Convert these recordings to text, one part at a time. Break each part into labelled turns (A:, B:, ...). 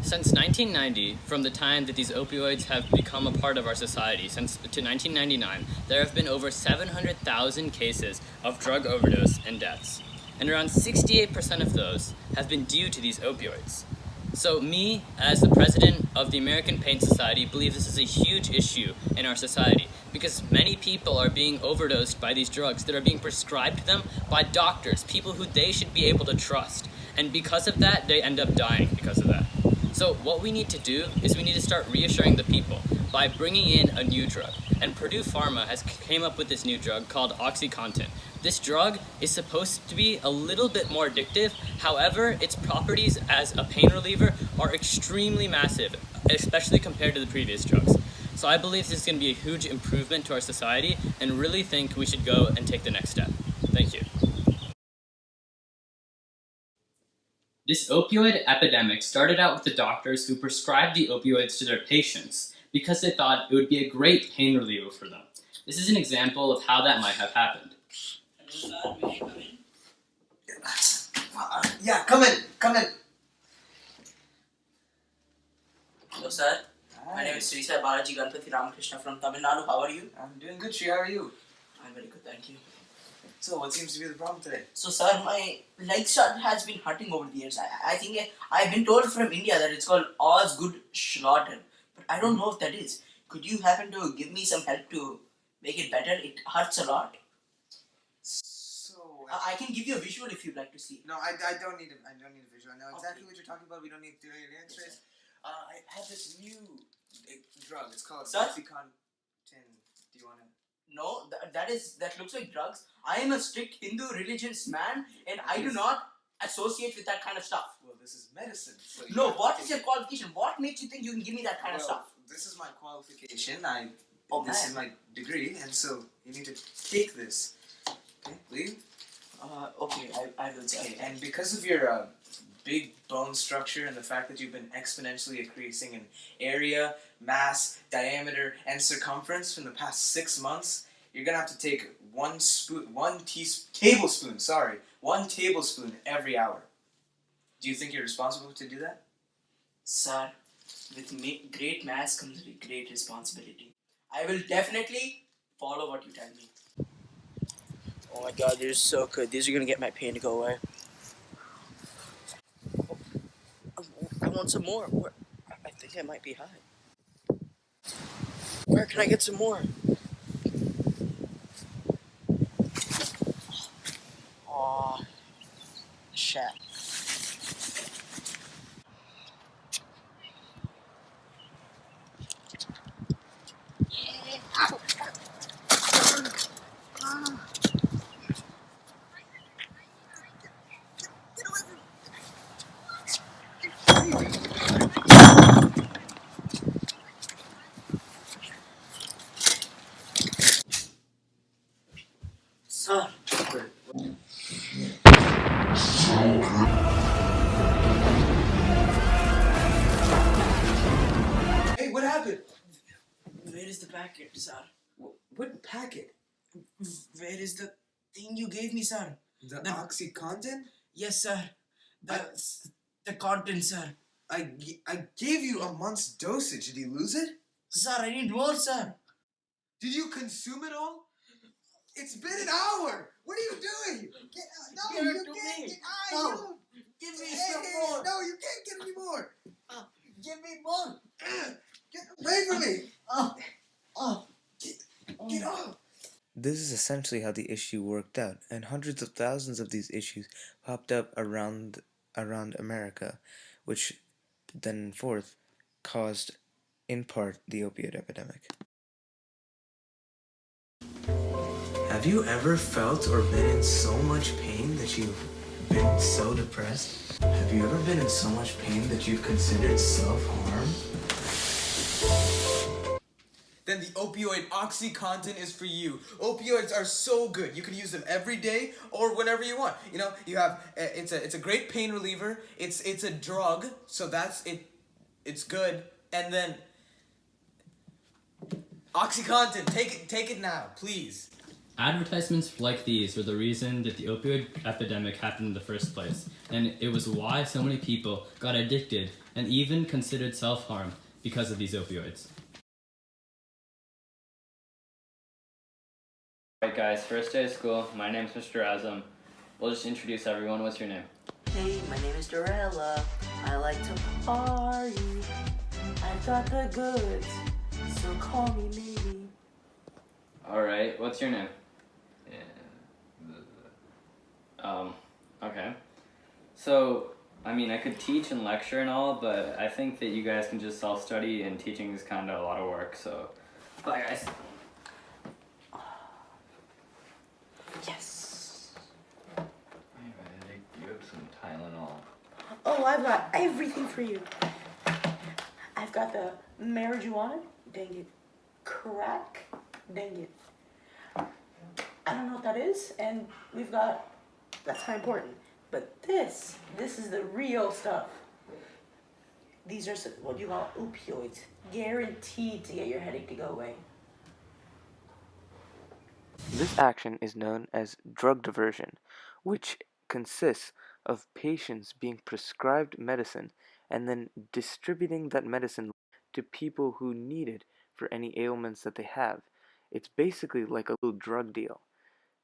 A: Since 1990, from the time that these opioids have become a part of our society, to 1999, there have been over 700,000 cases of drug overdose and deaths. And around 68% of those have been due to these opioids. So me, as the president of the American Pain Society, believe this is a huge issue in our society because many people are being overdosed by these drugs that are being prescribed to them by doctors, people who they should be able to trust. And because of that, they end up dying because of that. So what we need to do is we need to start reassuring the people by bringing in a new drug. And Purdue Pharma has came up with this new drug called OxyContin. This drug is supposed to be a little bit more addictive. However, its properties as a pain reliever are extremely massive, especially compared to the previous drugs. So I believe this is going to be a huge improvement to our society and really think we should go and take the next step. Thank you. This opioid epidemic started out with the doctors who prescribed the opioids to their patients because they thought it would be a great pain reliever for them. This is an example of how that might have happened.
B: Hello, sir. May I come in? Yeah, come in. Hello, sir.
C: Hi.
B: My name is Sri Sai Balaji Ganpati Ramakrishna from Tamil Nadu. How are you?
C: I'm doing good, Shri. How are you?
B: I'm very good, thank you.
C: So, what seems to be the problem today?
B: So, sir, my leg has been hurting over the years. I think I've been told from India that it's called Osgood Schlatter, but I don't know if that is. Could you happen to give me some help to make it better? It hurts a lot.
C: So,
B: I can give you a visual if you'd like to see.
C: no, I don't need a visual. I know exactly what you're talking about. We don't need to do the X-rays. I have this new drug. It's called
B: Sir?
C: OxyContin. Do you want to?
B: No, that looks like drugs. I am a strict Hindu religious man, and I do not associate with that kind of stuff.
C: Well, this is medicine. So you
B: No,
C: have to
B: what
C: take
B: is your
C: it.
B: qualification? What makes you think you can give me that kind of
C: Well,
B: stuff?
C: This is my qualification. This
B: man.
C: is my degree, and so you need to take this. Okay, leave.
B: Okay, I will say.
C: Okay, and because of your big bone structure and the fact that you've been exponentially increasing in area, mass, diameter, and circumference in the past 6 months, you're gonna have to take one tablespoon every hour. Do you think you're responsible to do that?
B: Sir, with great mass comes great responsibility. I will definitely follow what you tell me. Oh my god, these are so good. These are gonna get my pain to go away. I want some more. I think I might be high. Where can I get some more? Aw, shit. Sir.
C: Hey, what happened?
B: Where is the packet, sir?
C: What packet?
B: Where is the thing you gave me, sir?
C: The OxyContin?
B: Yes, sir. The content, sir.
C: I gave you a month's dosage. Did you lose it?
B: Sir, I need more, sir.
C: Did you consume it all? It's been an hour. What are you doing? No,
B: Give it
C: you
B: to
C: can't.
B: me.
C: Get,
B: No. Give me some more.
C: No, you can't get any more.
B: Give me more.
C: Get away from me. Get
B: Oh.
C: off.
D: This is essentially how the issue worked out, and hundreds of thousands of these issues popped up around America, which then forth caused, in part, the opioid epidemic. Have you ever felt or been in so much pain that you've been so depressed? Have you ever been in so much pain that you've considered self-harm?
C: Then the opioid OxyContin is for you. Opioids are so good. You can use them every day or whenever you want. You know, you have it's a great pain reliever. It's a drug, so that's it. It's good. And then OxyContin, take it now, please.
A: Advertisements like these were the reason that the opioid epidemic happened in the first place, and it was why so many people got addicted and even considered self-harm because of these opioids. Alright guys, first day of school. My name's Mr. Azam. We'll just introduce everyone. What's your name?
B: Hey, my name is Dorella. I like to party. I got the goods, so call me maybe.
A: Alright, what's your name? Okay. So, I mean, I could teach and lecture and all, but I think that you guys can just self-study, and teaching is kind of a lot of work, so bye guys.
B: Yes.
E: You have some Tylenol.
B: Oh, I've got everything for you. I've got the marijuana, dang it, crack, dang it. I don't know what that is, and we've got, that's not important, but this is the real stuff. These are what you call opioids, guaranteed to get your headache to go away.
D: This action is known as drug diversion, which consists of patients being prescribed medicine and then distributing that medicine to people who need it for any ailments that they have. It's basically like a little drug deal.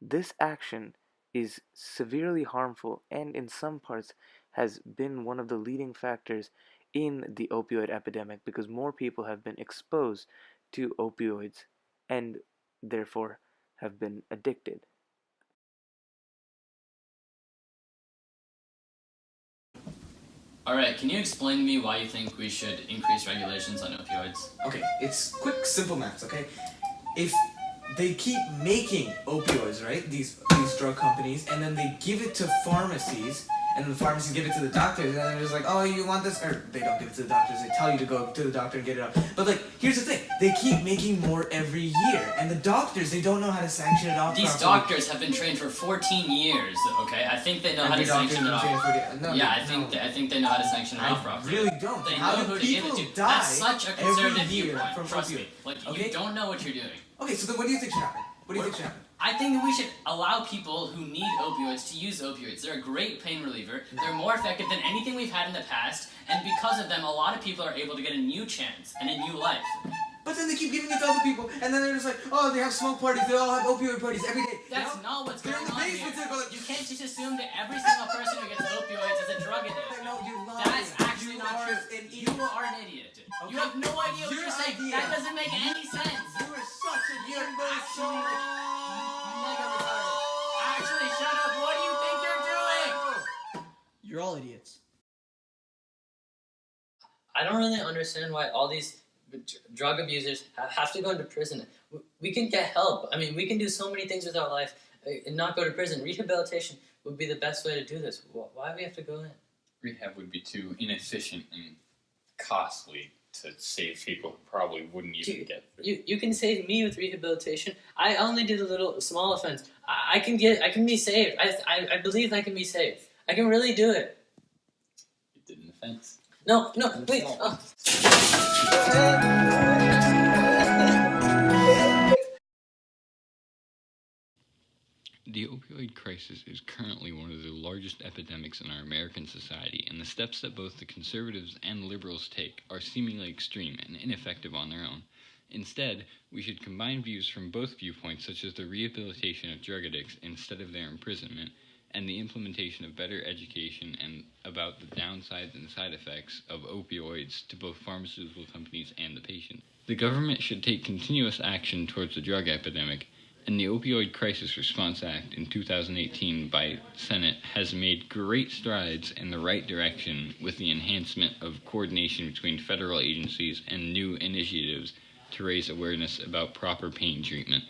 D: This action is severely harmful and in some parts has been one of the leading factors in the opioid epidemic because more people have been exposed to opioids and therefore have been addicted.
A: Alright, can you explain to me why you think we should increase regulations on opioids?
C: Okay, it's quick, simple maths, okay? If they keep making opioids, right, these drug companies, and then they give it to pharmacies, and the pharmacies give it to the doctors, and then they're just like, oh, you want this? Or they don't give it to the doctors, they tell you to go to the doctor and get it out. But like, here's the thing, they keep making more every year, and the doctors, they don't know how to sanction it off
A: These
C: properly.
A: doctors have been trained for 14 years, okay? I think they know how
C: Every
A: to
C: doctor's
A: sanction it
C: been
A: off.
C: trained for the- no,
A: Yeah,
C: no.
A: I think they know how to sanction it off properly.
C: Really don't.
A: They
C: How
A: know
C: do
A: who to give it
C: people
A: to.
C: die
A: That's such a
C: every
A: conservative
C: year
A: viewpoint.
C: from
A: Trust
C: opioid?
A: me. Like,
C: Okay?
A: you don't know what you're doing.
C: Okay, so then what do you think should happen? What do you think should happen?
A: I think that we should allow people who need opioids to use opioids. They're a great pain reliever. They're more effective than anything we've had in the past, and because of them, a lot of people are able to get a new chance and a new life.
C: But then they keep giving it to other people, and then they're just like, oh, they have smoke parties, they all have opioid parties every day.
A: That's not what's
C: They're
A: going
C: in the
A: on here.
C: basement, they're going like,
A: You can't just assume that every single person who gets opioids is a drug addict.
C: no, you're lying.
A: That's actually
C: You
A: not
C: are
A: true.
C: an
A: You
C: idiot.
A: are an idiot. You
C: Okay.
A: have no idea what
C: Your
A: you're saying.
C: idea.
A: That doesn't make any sense.
C: You are such a
A: You're
C: imbecile.
A: actually mega retarded. Actually, shut up. What do you think you're doing?
F: You're all idiots.
A: I don't really understand why all these drug abusers have to go into prison. We can get help. I mean, we can do so many things with our life and not go to prison. Rehabilitation would be the best way to do this. Why do we have to go in?
E: Rehab would be too inefficient and costly to save people who probably wouldn't even get through.
A: You can save me with rehabilitation. I only did a little small offense. I can be saved. I believe I can be saved. I can really do it.
E: You did an offense.
A: No, wait. Oh.
E: The opioid crisis is currently one of the largest epidemics in our American society, and the steps that both the conservatives and liberals take are seemingly extreme and ineffective on their own. Instead, we should combine views from both viewpoints, such as the rehabilitation of drug addicts instead of their imprisonment, and the implementation of better education and about the downsides and side effects of opioids to both pharmaceutical companies and the patient. The government should take continuous action towards the drug epidemic, and the Opioid Crisis Response Act in 2018 by Senate has made great strides in the right direction with the enhancement of coordination between federal agencies and new initiatives to raise awareness about proper pain treatment.